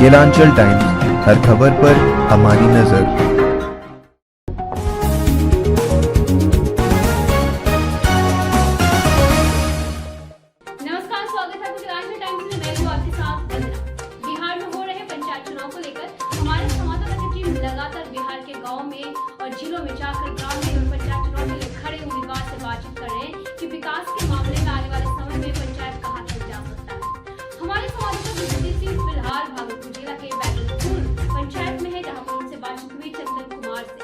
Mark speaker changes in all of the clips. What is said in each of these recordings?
Speaker 1: Kelanchal times, हर खबर पर हमारी नजर।
Speaker 2: नमस्कार, स्वागत है केलांचल टाइम्स में। मैं हूं आपके साथ वंदना। बिहार में हो रहे पंचायत चुनाव को लेकर हमारे संवाददाता की टीम लगातार बिहार के गाँव में और जिलों में जाकर ग्रामीण और पंचायत चुनाव के लिए खड़े उम्मीदवार से बातचीत कर रहे हैं कि विकास के मामले में आने वाले समय में पंचायत कहां तक जा सकता है। हमारे संवाददाता विभूति सिंह फिलहाल भागलपुर जिला के बैतूल पंचायत में है, जहां पर उनसे बातचीत हुई चंदन कुमार से।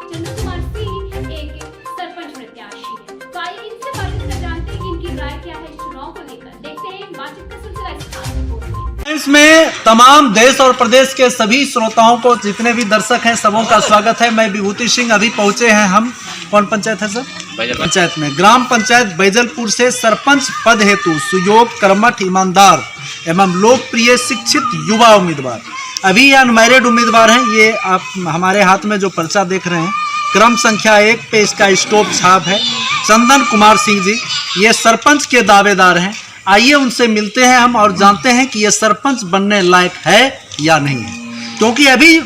Speaker 2: चंदन कुमार सिंह एक सरपंच प्रत्याशी है, तो आइए इनसे बातचीत कर जानते हैं कि इनकी राय क्या है इस चुनाव को लेकर। देखते हैं बातचीत का सिलसिला इस खास रिपोर्ट में।
Speaker 3: इसमें तमाम देश और प्रदेश के सभी श्रोताओं को, जितने भी दर्शक हैं, सबों का स्वागत है। मैं विभूति सिंह, अभी पहुंचे हैं हम कौन पंचायत है सर? पंचायत में, ग्राम पंचायत बैजलपुर से सरपंच पद हेतु सुयोग, कर्मठ, ईमानदार एवं लोकप्रिय शिक्षित युवा उम्मीदवार, अभी अनमैरिड उम्मीदवार हैं। ये आप हमारे हाथ में जो पर्चा देख रहे हैं, क्रम संख्या 1 पे इसका स्टॉप छाप है। चंदन कुमार सिंह जी ये सरपंच के दावेदार हैं। आइए उनसे मिलते हैं हम और जानते हैं कि ये सरपंच बनने लायक है या नहीं है, क्योंकि अभी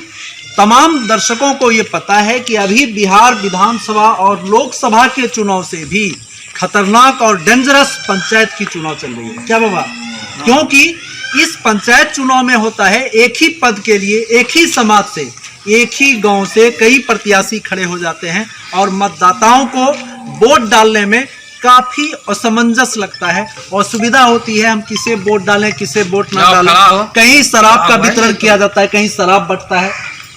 Speaker 3: तमाम दर्शकों को ये पता है कि अभी बिहार विधानसभा और लोकसभा के चुनाव से भी खतरनाक और डेंजरस पंचायत की चुनाव चल रही है। क्या बाबा? क्योंकि इस पंचायत चुनाव में होता है एक ही पद के लिए एक ही समाज से, एक ही गांव से कई प्रत्याशी खड़े हो जाते हैं और मतदाताओं को वोट डालने में काफी असमंजस लगता है, असुविधा होती है। हम किसे वोट डालें, किसे वोट ना डालें। कहीं शराब का वितरण किया जाता है, कहीं शराब बंटता है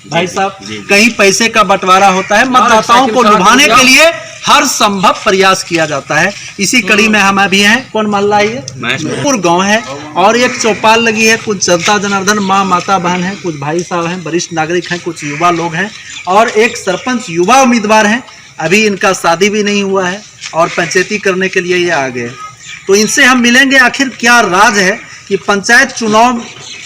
Speaker 3: भाई साहब, कहीं पैसे का बंटवारा होता है। मतदाताओं को लुभाने के लिए हर संभव प्रयास किया जाता है। इसी कड़ी में हम अभी हैं। कौन मोहल्ला है ये? महमूदपुर गांव है और एक चौपाल लगी है। कुछ जनता जनार्दन माँ माता बहन है, कुछ भाई साहब हैं, वरिष्ठ नागरिक हैं, कुछ युवा लोग हैं और एक सरपंच युवा उम्मीदवार हैं। अभी इनका शादी भी नहीं हुआ है और पंचायती करने के लिए ये आ गए। तो इनसे हम मिलेंगे, आखिर क्या राज है कि पंचायत चुनाव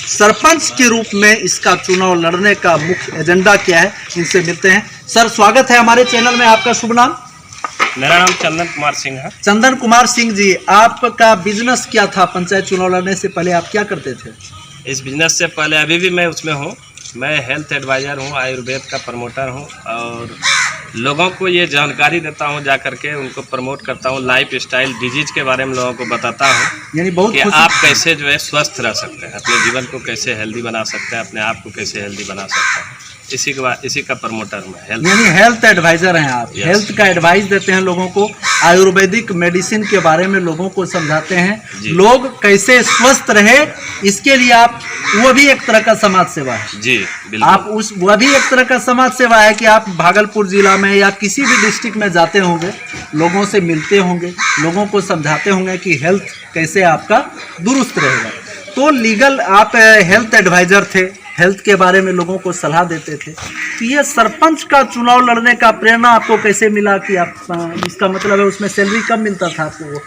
Speaker 3: सरपंच के रूप में इसका चुनाव लड़ने का मुख्य एजेंडा क्या है। इनसे मिलते हैं। सर, स्वागत है हमारे चैनल में। आपका शुभ नाम?
Speaker 4: मेरा नाम चंदन कुमार सिंह है।
Speaker 3: चंदन कुमार सिंह जी, आपका बिजनेस क्या था? पंचायत चुनाव लड़ने से पहले आप क्या करते थे?
Speaker 4: इस बिजनेस से पहले, अभी भी मैं उसमें हूँ। मैं हेल्थ एडवाइज़र हूँ, आयुर्वेद का प्रमोटर हूँ और लोगों को ये जानकारी देता हूँ, जा करके उनको प्रमोट करता हूँ। लाइफ स्टाइल डिजीज के बारे में लोगों को बताता हूँ, यानी बहुत कि आप कैसे जो है स्वस्थ रह सकते हैं, अपने जीवन को कैसे हेल्दी बना सकते हैं, अपने आप को कैसे हेल्दी बना सकते हैं। इसी का प्रमोटर हूँ मैं।
Speaker 3: यानी हेल्थ एडवाइजर हैं आप। हेल्थ का एडवाइस देते हैं लोगों को, आयुर्वेदिक मेडिसिन के बारे में लोगों को समझाते हैं, लोग कैसे स्वस्थ रहे, इसके लिए आप, वो भी एक तरह का समाज सेवा है
Speaker 4: जी, बिल्कुल।
Speaker 3: आप वह भी एक तरह का समाज सेवा है कि आप भागलपुर जिला में या किसी भी डिस्ट्रिक्ट में जाते होंगे, लोगों से मिलते होंगे, लोगों को समझाते होंगे कि हेल्थ कैसे आपका दुरुस्त रहेगा। तो लीगल आप हेल्थ एडवाइजर थे, हेल्थ के बारे में लोगों को सलाह देते थे। तो ये सरपंच का चुनाव लड़ने का प्रेरणा आपको कैसे मिला कि आप, इसका मतलब है उसमें सैलरी कम मिलता था आपको?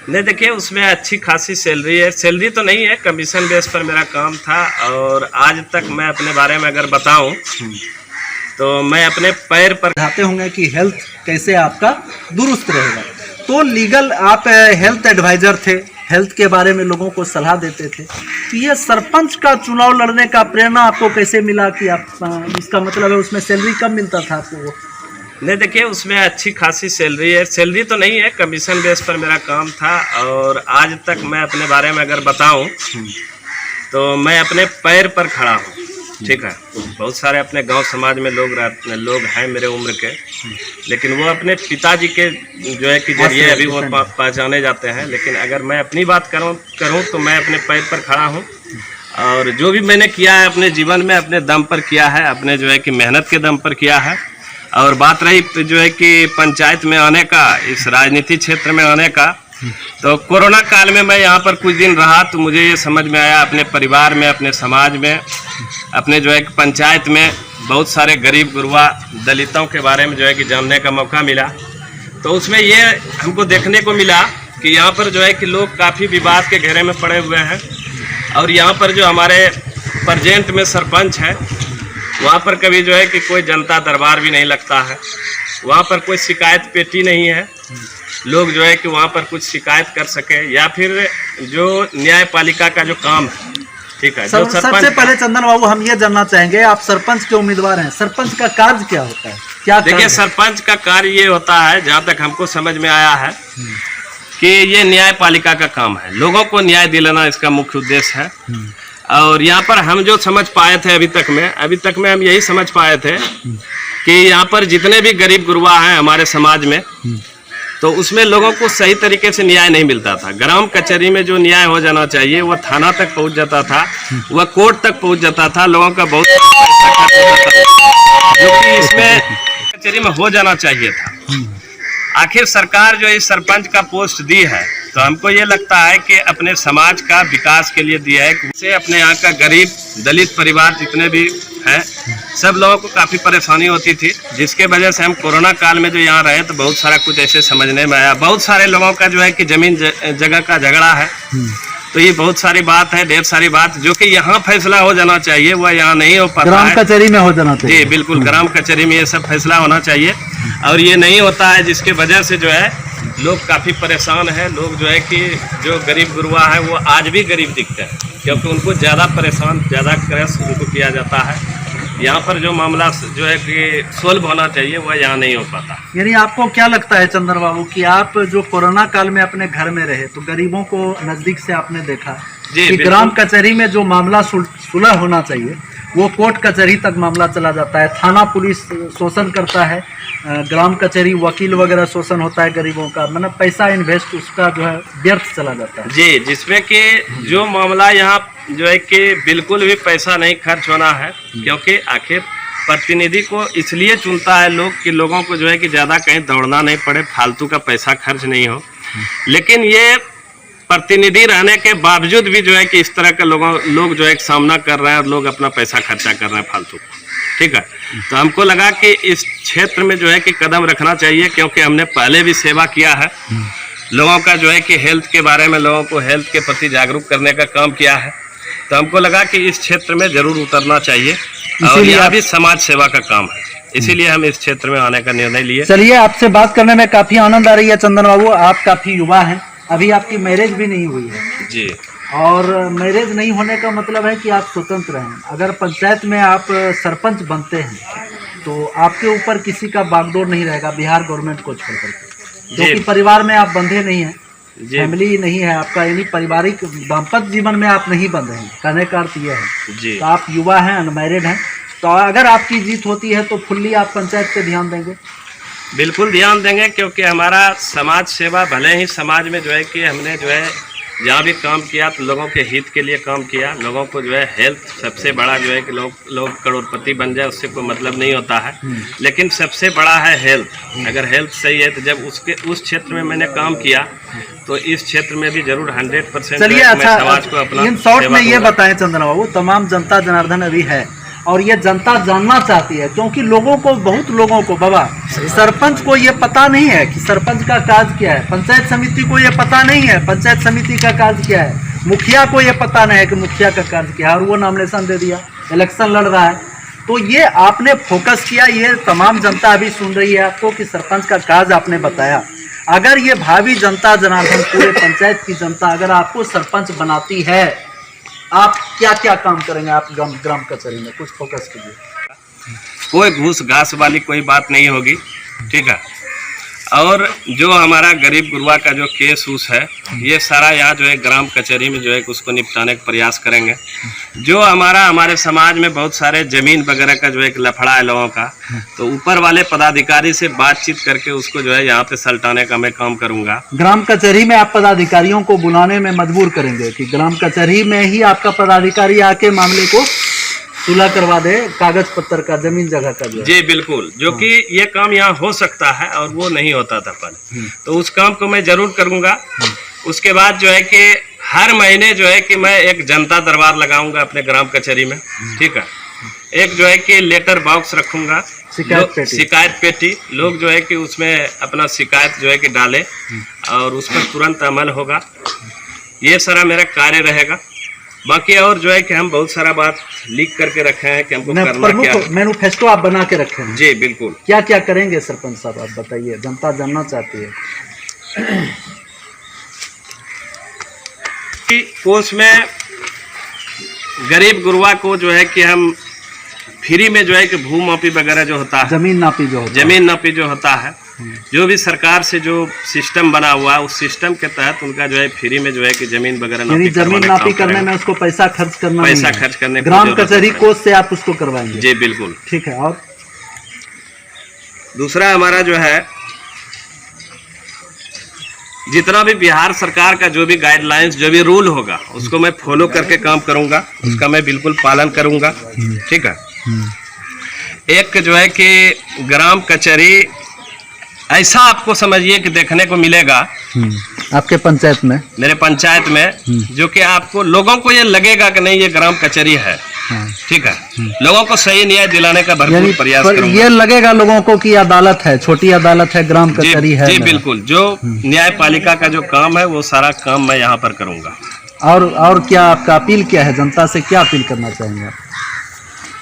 Speaker 4: नहीं, देखिए उसमें अच्छी खासी सैलरी है। सैलरी तो नहीं है, कमीशन बेस पर मेरा काम था और आज तक मैं अपने बारे में अगर बताऊं तो मैं अपने पैर पर
Speaker 3: चाहते होंगे कि हेल्थ कैसे आपका दुरुस्त रहेगा। तो लीगल आप हेल्थ एडवाइजर थे, हेल्थ के बारे में लोगों को सलाह देते थे। तो ये सरपंच का चुनाव लड़ने का प्रेरणा आपको कैसे मिला कि आप, इसका मतलब है उसमें सैलरी कम मिलता था आपको?
Speaker 4: नहीं, देखिए उसमें अच्छी खासी सैलरी है। सैलरी तो नहीं है, कमीशन बेस पर मेरा काम था और आज तक मैं अपने बारे में अगर बताऊं तो मैं अपने पैर पर खड़ा हूं। ठीक है, बहुत सारे अपने गांव समाज में लोग हैं मेरे उम्र के, लेकिन वो अपने पिताजी के जो है कि जरिए अभी वो पहचाने जाते हैं। लेकिन अगर मैं अपनी बात करूं तो मैं अपने पैर पर खड़ा हूं और जो भी मैंने किया है अपने जीवन में अपने दम पर किया है, अपने जो है कि मेहनत के दम पर किया है। और बात रही जो है कि पंचायत में आने का, इस राजनीति क्षेत्र में आने का, तो कोरोना काल में मैं यहाँ पर कुछ दिन रहा तो मुझे ये समझ में आया, अपने परिवार में, अपने समाज में, अपने जो है कि पंचायत में बहुत सारे गरीब गुरबा दलितों के बारे में जो है कि जानने का मौका मिला। तो उसमें ये हमको देखने को मिला कि यहाँ पर जो है कि लोग काफ़ी विवाद के घेरे में पड़े हुए हैं और यहाँ पर जो हमारे प्रेजेंट में सरपंच है, वहाँ पर कभी जो है कि कोई जनता दरबार भी नहीं लगता है, वहाँ पर कोई शिकायत पेटी नहीं है। लोग जो है कि वहाँ पर कुछ शिकायत कर सके या फिर जो न्यायपालिका का जो काम है ठीक है।
Speaker 3: सबसे पहले चंदन बाबू हम ये जानना चाहेंगे, आप सरपंच के उम्मीदवार हैं, सरपंच का कार्य क्या होता है? क्या
Speaker 4: देखिए, सरपंच का कार्य ये होता है, जहाँ तक हमको समझ में आया है कि ये न्यायपालिका का काम है, लोगों को न्याय दिलाना इसका मुख्य उद्देश्य है। और यहाँ पर हम जो समझ पाए थे अभी तक में हम यही समझ पाए थे कि यहाँ पर जितने भी गरीब गुरबा हैं हमारे समाज में, तो उसमें लोगों को सही तरीके से न्याय नहीं मिलता था। ग्राम कचहरी में जो न्याय हो जाना चाहिए वो थाना तक पहुंच जाता था, वह कोर्ट तक पहुंच जाता था, लोगों का बहुत पैसा खर्च होता था, जो कि इसमें कचहरी में हो जाना चाहिए था। आखिर सरकार जो इस सरपंच का पोस्ट दी है, तो हमको ये लगता है कि अपने समाज का विकास के लिए दिया है। से अपने यहाँ का गरीब दलित परिवार जितने भी हैं, सब लोगों को काफ़ी परेशानी होती थी, जिसके वजह से हम कोरोना काल में जो यहाँ रहे तो बहुत सारा कुछ ऐसे समझने में आया। बहुत सारे लोगों का जो है कि जमीन जगह का झगड़ा है, तो ये बहुत सारी बात है, ढेर सारी बात जो कि यहाँ फैसला हो जाना चाहिए, वह यहाँ नहीं हो पाता है।
Speaker 3: ग्राम कचहरी में हो जाना चाहिए।
Speaker 4: जी बिल्कुल, ग्राम कचहरी में ये सब फैसला होना चाहिए, और ये नहीं होता है, जिसके वजह से जो है लोग काफ़ी परेशान हैं। लोग जो है कि जो गरीब गुरबा है वो आज भी गरीब दिखते हैं, क्योंकि उनको ज़्यादा परेशान, ज़्यादा क्रैश उनको किया जाता है। यहाँ पर जो मामला जो है कि सोल्व होना चाहिए वह यहाँ नहीं हो पाता।
Speaker 3: यानी आपको क्या लगता है चंदन बाबू कि आप जो कोरोना काल में अपने घर में रहे तो गरीबों को नजदीक से आपने देखा कि ग्राम कचहरी में जो मामला सुलह होना चाहिए वो कोर्ट कचहरी तक मामला चला जाता है, थाना पुलिस शोषण करता है, ग्राम कचहरी वकील वगैरह शोषण होता है गरीबों का, मतलब पैसा इन्वेस्ट उसका जो है व्यर्थ चला जाता है।
Speaker 4: जी, जिसमें कि जो मामला यहाँ जो है कि बिल्कुल भी पैसा नहीं खर्च होना है, क्योंकि आखिर प्रतिनिधि को इसलिए चुनता है लोग कि लोगों को जो है कि ज़्यादा कहीं दौड़ना नहीं पड़े, फालतू का पैसा खर्च नहीं हो। लेकिन ये प्रतिनिधि रहने के बावजूद भी जो है कि इस तरह के लोग जो है सामना कर रहे हैं और लोग अपना पैसा खर्चा कर रहे हैं फालतू। ठीक है, तो हमको लगा कि इस क्षेत्र में जो है कि कदम रखना चाहिए, क्योंकि हमने पहले भी सेवा किया है, लोगों का जो है कि हेल्थ के बारे में, लोगों को हेल्थ के प्रति जागरूक करने का काम किया है। तो हमको लगा कि इस क्षेत्र में जरूर उतरना चाहिए, और यह भी समाज सेवा का काम है, इसीलिए हम इस क्षेत्र में आने का निर्णय लिए।
Speaker 3: चलिए, आपसे बात करने में काफी आनंद आ रही है चंदन बाबू। आप काफी युवा हैं, अभी आपकी मैरिज भी नहीं हुई है
Speaker 4: जी,
Speaker 3: और मैरिज नहीं होने का मतलब है कि आप स्वतंत्र हैं। अगर पंचायत में आप सरपंच बनते हैं तो आपके ऊपर किसी का बागडोर नहीं रहेगा, बिहार गवर्नमेंट को छोड़ करके, क्योंकि परिवार में आप बंधे नहीं हैं, फैमिली नहीं है आपका, यानी पारिवारिक दाम्पत्य जीवन में आप नहीं बंधे हैं, कहने का अर्थ यह है। तो आप युवा हैं, अनमैरिड हैं, तो अगर आपकी जीत होती है तो फुल्ली आप पंचायत पे ध्यान देंगे?
Speaker 4: बिल्कुल ध्यान देंगे, क्योंकि हमारा समाज सेवा, भले ही समाज में जो है कि हमने जो है जहाँ भी काम किया तो लोगों के हित के लिए काम किया। लोगों को जो है हेल्थ सबसे बड़ा जो है कि लोग करोड़पति बन जाए उससे कोई मतलब नहीं होता है, लेकिन सबसे बड़ा है हेल्थ। अगर हेल्थ सही है तो जब उस क्षेत्र में मैंने काम किया तो इस क्षेत्र में भी जरूर 100%।
Speaker 3: चलिए, अच्छा, समाज को अपना इन शॉर्ट में ये बताएं चंदन बाबू, तमाम जनता जनार्दन अभी है और ये जनता जानना चाहती है, क्योंकि बहुत लोगों को बाबा सरपंच को ये पता नहीं है कि सरपंच का कार्य क्या है, पंचायत समिति को ये पता नहीं है पंचायत समिति का कार्य क्या है, मुखिया को ये पता नहीं है कि मुखिया का कार्य क्या है, और वो नॉमिनेशन दे दिया, इलेक्शन लड़ रहा है। तो ये आपने फोकस किया, ये तमाम जनता अभी सुन रही है आपको कि सरपंच का कार्य आपने बताया। अगर ये भावी जनता जनार्दन, पूरे पंचायत की जनता अगर आपको सरपंच बनाती है, आप क्या क्या काम करेंगे? आप ग्राम कचहरी में कुछ फोकस कीजिए।
Speaker 4: कोई घूस घास वाली कोई बात नहीं होगी, ठीक है। और जो हमारा गरीब गुरबा का जो केस उस है, ये सारा यहाँ जो है ग्राम कचहरी में जो है उसको निपटाने का प्रयास करेंगे। जो हमारे समाज में बहुत सारे जमीन वगैरह का जो है लफड़ा है लोगों का, तो ऊपर वाले पदाधिकारी से बातचीत करके उसको जो है यहाँ पे सल्टाने का मैं काम करूँगा।
Speaker 3: ग्राम कचहरी में आप पदाधिकारियों को बुलाने में मजबूर करेंगे कि ग्राम कचहरी में ही आपका पदाधिकारी आके मामले को सुलह करवा दे, कागज पत्तर का, जमीन जगह का जो है।
Speaker 4: जी बिल्कुल, जो कि ये काम यहाँ हो सकता है और वो नहीं होता था पहले, तो उस काम को मैं जरूर करूँगा। उसके बाद जो है कि हर महीने जो है कि मैं एक जनता दरबार लगाऊंगा अपने ग्राम कचहरी में, ठीक है। एक जो है कि लेटर बॉक्स रखूंगा, शिकायत पेटी, लोग जो है कि उसमें अपना शिकायत जो है कि डाले और उस पर तुरंत अमल होगा। ये सारा मेरा कार्य रहेगा। बाकी और जो है कि हम बहुत सारा बात लिख करके रखे हैं कि हमको करना क्या है।
Speaker 3: मैनिफेस्टो आप बना के रखे हैं?
Speaker 4: जी बिल्कुल।
Speaker 3: क्या क्या करेंगे सरपंच साहब, आप बताइए, जनता जानना चाहती है।
Speaker 4: कि कोष में गरीब गुरबा को जो है कि हम फ्री में जो है कि भू मापी वगैरह जो होता है,
Speaker 3: जमीन नापी जो होता है, जो भी सरकार से जो सिस्टम बना हुआ है उस सिस्टम के तहत उनका जो है फ्री में जो है कि जमीन वगैरह
Speaker 5: जमीन नापी करने में उसको पैसा खर्च करने
Speaker 3: ग्राम कचहरी कोष से आप उसको करवाएंगे?
Speaker 4: जी बिल्कुल।
Speaker 3: ठीक है। और
Speaker 4: दूसरा हमारा जो है जितना भी बिहार सरकार का जो भी गाइडलाइंस जो भी रूल होगा उसको मैं फॉलो करके काम करूंगा, उसका मैं बिल्कुल पालन करूंगा। ठीक है। एक जो है कि ग्राम कचहरी ऐसा आपको समझिए कि देखने को मिलेगा
Speaker 3: आपके पंचायत में,
Speaker 4: मेरे पंचायत में, जो कि आपको लोगों को ये लगेगा कि नहीं ये ग्राम कचहरी है। ठीक है। लोगों को सही न्याय दिलाने का भरपूर प्रयास करूंगा।
Speaker 3: ये लगेगा लोगों को कि अदालत है, छोटी अदालत है, ग्राम कचहरी है।
Speaker 4: जी बिल्कुल। जो न्यायपालिका का जो काम है वो सारा काम मैं यहाँ पर करूंगा।
Speaker 3: और क्या आपका अपील क्या है? जनता से क्या अपील करना चाहेंगे?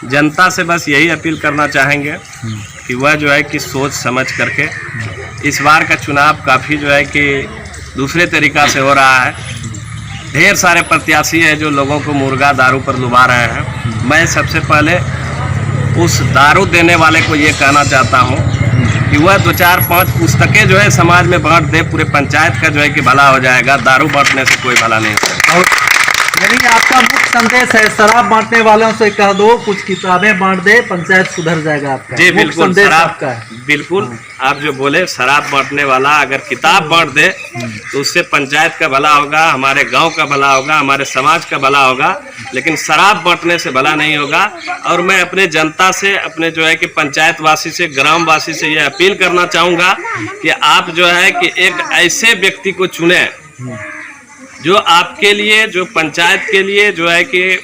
Speaker 4: जनता से बस यही अपील करना चाहेंगे कि वह जो है कि सोच समझ करके, इस बार का चुनाव काफ़ी जो है कि दूसरे तरीका से हो रहा है। ढेर सारे प्रत्याशी हैं जो लोगों को मुर्गा दारू पर लुभा रहे हैं। मैं सबसे पहले उस दारू देने वाले को ये कहना चाहता हूँ कि वह 2-4-5 पुस्तकें जो है समाज में बांट दे, पूरे पंचायत का जो है कि भला हो जाएगा। दारू बांटने से कोई भला नहीं होता।
Speaker 3: और यानी आपका मुख्य संदेश है शराब बांटने वालों से कह दो कुछ किताबें बांट दे, पंचायत सुधर जाएगा आपका।
Speaker 4: जी बिल्कुल।
Speaker 3: शराब का
Speaker 4: बिल्कुल आप जो बोले, शराब बांटने वाला अगर किताब बांट दे तो उससे पंचायत का भला होगा, हमारे गांव का भला होगा, हमारे समाज का भला होगा, लेकिन शराब बांटने से भला नहीं होगा। और मैं अपने जनता से, अपने जो है कि पंचायत वासी से, ग्राम वासी से ये अपील करना चाहूँगा कि आप जो है कि एक ऐसे व्यक्ति को चुने जो आपके लिए, जो पंचायत के लिए, जो है कि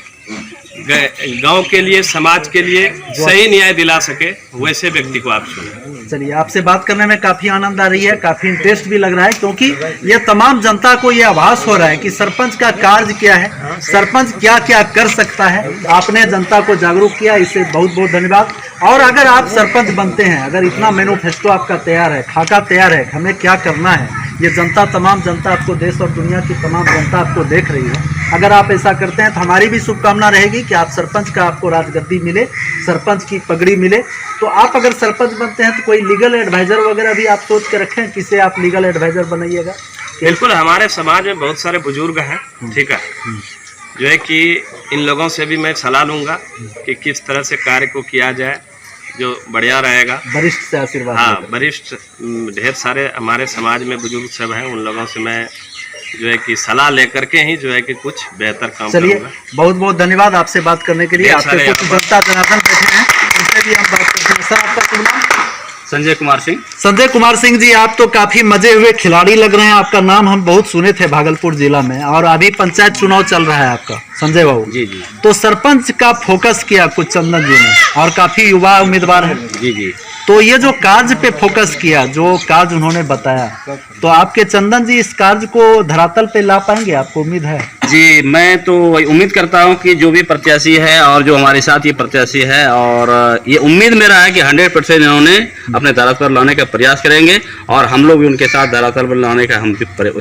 Speaker 4: गांव के लिए, समाज के लिए सही न्याय दिला सके, वैसे व्यक्ति को आप चुनें।
Speaker 3: चलिए, आपसे बात करने में काफी आनंद आ रही है, काफी इंटरेस्ट भी लग रहा है, क्योंकि ये तमाम जनता को ये आभास हो रहा है कि सरपंच का कार्य क्या है, सरपंच क्या क्या कर सकता है। आपने जनता को जागरूक किया, इससे बहुत बहुत धन्यवाद। और अगर आप सरपंच बनते हैं, अगर इतना मैनिफेस्टो आपका तैयार है, खाका तैयार है, हमें क्या करना है, ये जनता, तमाम जनता आपको, देश और दुनिया की तमाम जनता आपको देख रही है। अगर आप ऐसा करते हैं तो हमारी भी शुभकामना रहेगी कि आप सरपंच का, आपको राजगद्दी मिले, सरपंच की पगड़ी मिले। तो आप अगर सरपंच बनते हैं तो कोई लीगल एडवाइजर वगैरह भी आप सोच के रखें, किसे आप लीगल एडवाइजर बनाइएगा?
Speaker 4: बिल्कुल। हमारे समाज में बहुत सारे बुजुर्ग हैं, ठीक है, जो है कि इन लोगों से भी मैं सलाह लूँगा कि किस तरह से कार्य को किया जाए जो बढ़िया रहेगा।
Speaker 3: वरिष्ठ से आशीर्वाद।
Speaker 4: हाँ, वरिष्ठ ढेर सारे हमारे समाज में बुजुर्ग सब हैं, उन लोगों से मैं जो है कि सलाह लेकर के ही जो है कि कुछ बेहतर काम करूंगा।
Speaker 3: चलिए, बहुत बहुत धन्यवाद आपसे बात करने के लिए। आपके कुछ जनता जनार्दन बैठे हैं, उनसे भी हम बात करते हैं। सर, आपका शुभ नाम?
Speaker 6: संजय कुमार सिंह।
Speaker 3: संजय कुमार सिंह जी, आप तो काफी मजे हुए खिलाड़ी लग रहे हैं। आपका नाम हम बहुत सुने थे भागलपुर जिला में, और अभी पंचायत चुनाव चल रहा है आपका, संजय बाबू
Speaker 6: जी जी।
Speaker 3: तो सरपंच का फोकस किया कुछ चंदन जी ने, और काफी युवा उम्मीदवार है
Speaker 6: जी जी।
Speaker 3: तो ये जो कार्य पे फोकस किया, जो कार्य उन्होंने बताया, तो आपके चंदन जी इस कार्य को धरातल पे ला पाएंगे, आपको उम्मीद है?
Speaker 6: जी, मैं तो उम्मीद करता हूं कि जो भी प्रत्याशी है और जो हमारे साथ ये प्रत्याशी है, और ये उम्मीद मेरा है कि 100% इन्होंने अपने धरातल पर लाने का प्रयास करेंगे, और हम लोग भी उनके साथ धरातल पर लाने का हम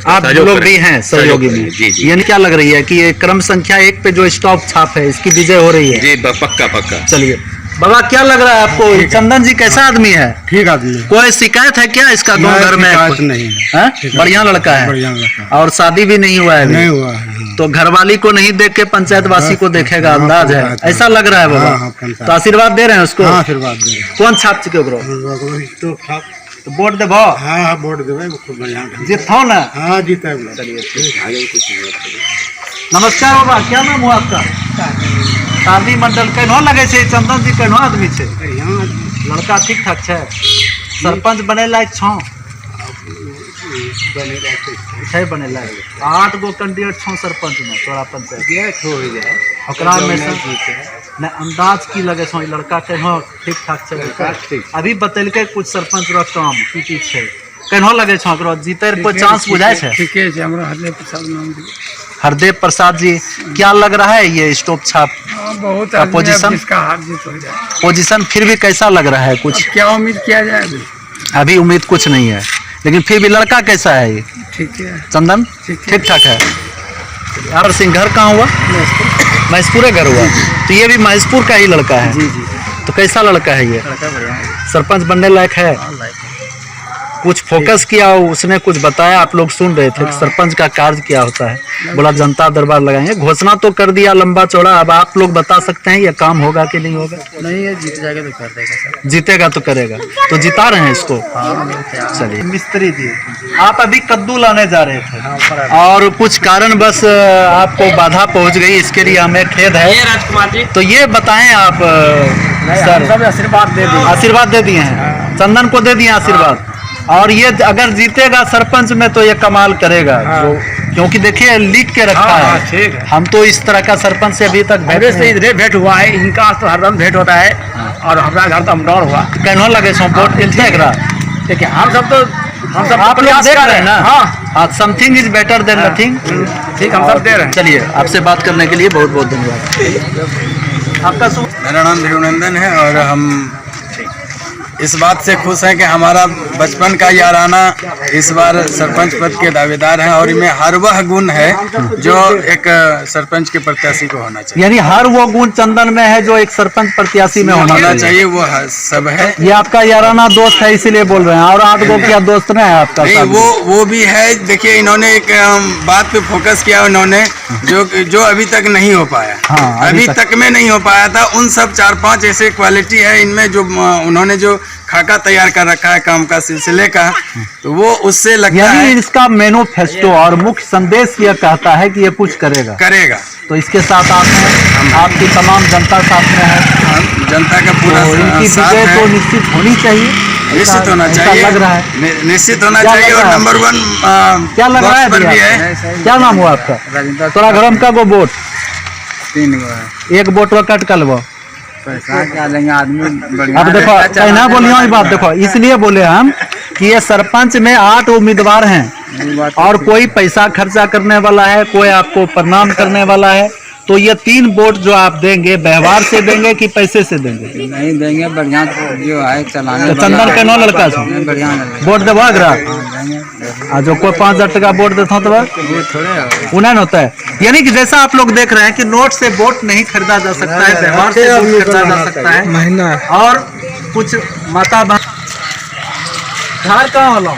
Speaker 3: आप लोग भी हैं सहयोगी में?
Speaker 6: जी जी।
Speaker 3: यानी क्या लग रही है कि ये क्रम संख्या 1 पे जो स्टॉप छाप है, इसकी विजय हो रही है?
Speaker 6: जी, पक्का पक्का।
Speaker 3: चलिए बाबा, क्या लग रहा है आपको? चंदन जी कैसा आदमी है?
Speaker 5: ठीक आदमी।
Speaker 3: कोई शिकायत है क्या इसका? गाँव घर में
Speaker 5: नहीं
Speaker 3: है? बढ़िया लड़का है, और शादी भी नहीं हुआ है अभी?
Speaker 5: नहीं हुआ है।
Speaker 3: तो घरवाली को नहीं देख के पंचायत वासी को देखेगा, अंदाज है, ऐसा लग रहा है बाबा। तो आशीर्वाद दे रहे हैं उसको?
Speaker 5: आशीर्वाद दे रहे हैं।
Speaker 3: कौन छाप चुके ब्रो?
Speaker 5: तो
Speaker 3: वोट देबो?
Speaker 5: हाँ, वोट देवे, खूब बढ़िया
Speaker 3: जीतो ना?
Speaker 5: हाँ, जीता।
Speaker 3: नमस्कार बाबा, क्या नाम हुआ आपका? शादी मंडल केनो लगे छे? चंदन जी केनो आदमी छे? लड़का ठीक ठाक छे? सरपंच बने लायक छो? छै बने लायक? 8 गो कैंडिडेट छो सरपंच में तोरा पंचायत ओकरा में से ने अंदाज की लगे छो? लड़का केनो ठीक ठाक छे? अभी बतेलके कुछ सरपंच रो काम की छे, केनो लगे छो? एकरो जीते रे कोई चांस बुझाय छे?
Speaker 5: ठीके छे। हमरा हरदेव प्रसाद नाम दिए।
Speaker 3: हरदेव प्रसाद जी, क्या लग रहा है ये स्टॉप छाप
Speaker 5: बहुत
Speaker 3: का पोजीशन?
Speaker 5: इसका हार जीत हो जाए।
Speaker 3: पोजीशन फिर भी कैसा लग रहा है? कुछ
Speaker 5: क्या उम्मीद किया जाए?
Speaker 3: अभी उम्मीद कुछ नहीं है, लेकिन फिर भी लड़का कैसा है ये?
Speaker 5: ठीक है।
Speaker 3: चंदन ठीक ठाक है? यार सिंह घर कहाँ हुआ? महेशपुर घर हुआ। तो ये भी महेशपुर का ही लड़का है?
Speaker 5: जी जी।
Speaker 3: तो कैसा लड़का है ये?
Speaker 5: लड़का बढ़िया है।
Speaker 3: सरपंच बनने लायक है? कुछ फोकस किया, उसने कुछ बताया, आप लोग सुन रहे थे कि सरपंच का कार्य क्या होता है। बोला जनता दरबार लगाएंगे, घोषणा तो कर दिया लंबा चौड़ा। अब आप लोग बता सकते हैं ये काम होगा कि नहीं होगा?
Speaker 5: नहीं, ये जीत जाएगा तो कर देगा सर।
Speaker 3: जीतेगा तो करेगा। तो जिता रहे हैं इसको? चलिए। मिस्त्री जी, आप अभी कद्दू लाने जा रहे थे और कुछ कारण बस आपको बाधा पहुंच गई, इसके लिए हमें खेद है।
Speaker 4: राजकुमार जी,
Speaker 3: तो ये बताएं आप सर,
Speaker 5: सब आशीर्वाद दे दिए।
Speaker 3: आशीर्वाद दे दिए हैं, चंदन को दे दिए आशीर्वाद। और ये अगर जीतेगा सरपंच में तो ये कमाल करेगा। क्योंकि देखिए लिख के रखा है।
Speaker 5: ठीक है।
Speaker 3: हम तो इस तरह का सरपंच से अभी तक भेंट
Speaker 5: से इधर भेंट हुआ है, इनका तो हरदम भेंट होता है और हमारा घर तो हम डर हुआ।
Speaker 3: कहना लगे सपोर्ट
Speaker 5: देखिए हम सब
Speaker 3: आप लोग देख रहे हैं ना।
Speaker 5: हाँ,
Speaker 3: something is better than nothing.
Speaker 5: ठीक, हम सब दे रहे हैं।
Speaker 3: चलिए, आपसे बात करने के लिए बहुत बहुत धन्यवाद। आपका
Speaker 7: मेरा नाम ध्रुवनंदन है और हम इस बात से खुश हैं कि हमारा बचपन का याराना इस बार सरपंच पद के दावेदार हैं और इनमें हर वह गुण है जो एक सरपंच के प्रत्याशी को होना चाहिए।
Speaker 3: यानी हर वो गुण चंदन में है जो एक सरपंच प्रत्याशी में होना चाहिए।
Speaker 7: वो सब है।
Speaker 3: ये आपका याराना दोस्त है इसीलिए बोल रहे हैं। और 8 गो क्या दोस्त में है आपका?
Speaker 7: नहीं, वो भी है। देखिए इन्होंने एक बात पे फोकस किया उन्होंने, जो अभी तक नहीं हो पाया।
Speaker 3: हाँ,
Speaker 7: अभी तक में नहीं हो पाया था। उन सब 4-5 ऐसे क्वालिटी है इनमें जो उन्होंने जो खाका तैयार कर रखा है काम का सिलसिले का, तो वो उससे लगता है
Speaker 3: इसका मैनिफेस्टो और मुख्य संदेश यह कहता है कि ये कुछ करेगा। तो इसके साथ आप हैं, आपकी तमाम जनता साथ में है।
Speaker 7: जनता का पूरा
Speaker 3: इनकी
Speaker 7: साथ
Speaker 3: विजय
Speaker 7: है।
Speaker 3: तो निश्चित होनी चाहिए।
Speaker 7: निश्चित होना
Speaker 3: ऐसा
Speaker 7: चाहिए,
Speaker 3: लग रहा है।
Speaker 7: निश्चित होना
Speaker 3: क्या
Speaker 7: चाहिए।
Speaker 3: लग
Speaker 7: और
Speaker 3: रहा है?
Speaker 7: नंबर 1
Speaker 3: क्या लग रहा है
Speaker 7: पर भी
Speaker 3: भैया?
Speaker 7: है।
Speaker 3: क्या नाम हुआ आपका? तोरा घरम का गो वोट?
Speaker 7: 3 गो है।
Speaker 3: एक वोट कट कर लो।
Speaker 7: पैसा क्या लेंगे आदमी?
Speaker 3: अब देखो, कहना बोलिए बात देखो, इसलिए बोले हम कि ये सरपंच में 8 उम्मीदवार हैं और कोई पैसा खर्चा करने वाला है, कोई आपको प्रणाम करने वाला है। तो ये 3 वोट जो आप देंगे व्यवहार से देंगे कि पैसे से देंगे?
Speaker 7: नहीं देंगे, बढ़िया जो है चलाने।
Speaker 3: चंदन के 9 लड़का छो
Speaker 7: बढ़िया
Speaker 3: वोट देव जो कोई 5,000 टका वोट देता तो उन्हें होता है। यानी कि जैसा आप लोग देख रहे हैं कि नोट से वोट नहीं खरीदा जा सकता है, व्यवहार से वोट खरीदा जा सकता है। महीना और कुछ माता घर कहाँ वाला?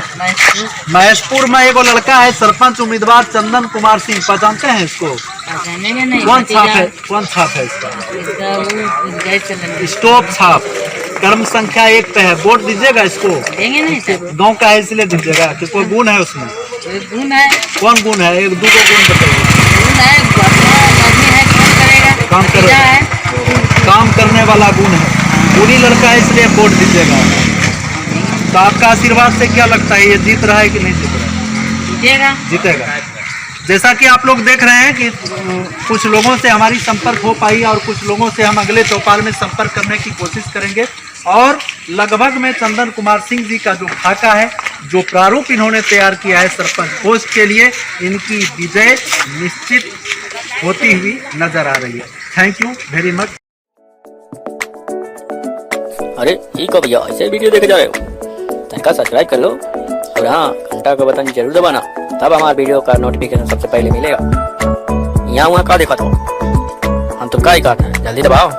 Speaker 3: महेशपुर में एगो लड़का है सरपंच उम्मीदवार चंदन कुमार सिंह, पहचानते हैं इसको? कौन छाप है इसका? स्टॉप छाप कर्म संख्या 1 पे है। वोट दीजिएगा इसको?
Speaker 8: देंगे नहीं सर।
Speaker 3: गांव का है इसलिए दीजिएगा। कि कोई गुण है उसमें?
Speaker 8: गुण है।
Speaker 3: कौन गुण है? 1-2 गुण बताइए।
Speaker 8: गुण है, आदमी है, काम करेगा,
Speaker 3: काम करने वाला गुण है। गुणी लड़का है इसलिए वोट दीजिएगा। तो आपका आशीर्वाद से क्या लगता है ये जीत रहा है कि नहीं जीत रहा है? जीतेगा। जैसा कि आप लोग देख रहे हैं कि कुछ लोगों से हमारी संपर्क हो पाई और कुछ लोगों से हम अगले चौपाल में संपर्क करने की कोशिश करेंगे। और लगभग में चंदन कुमार सिंह जी का जो खाका है, जो प्रारूप इन्होंने तैयार किया है सरपंच पोस्ट के लिए, इनकी विजय निश्चित होती हुई नजर आ रही है। Thank you very much.
Speaker 9: अरे ठीक है भैया, ऐसे वीडियो देखे जा रहे हो तनिका सब्सक्राइब कर लो और हाँ घंटा का बटन जरूर दबाना, तब हमारे वीडियो का नोटिफिकेशन सबसे पहले मिलेगा। यहाँ वहाँ का देखा तो हम तो का ही काटना है, जल्दी दबाओ।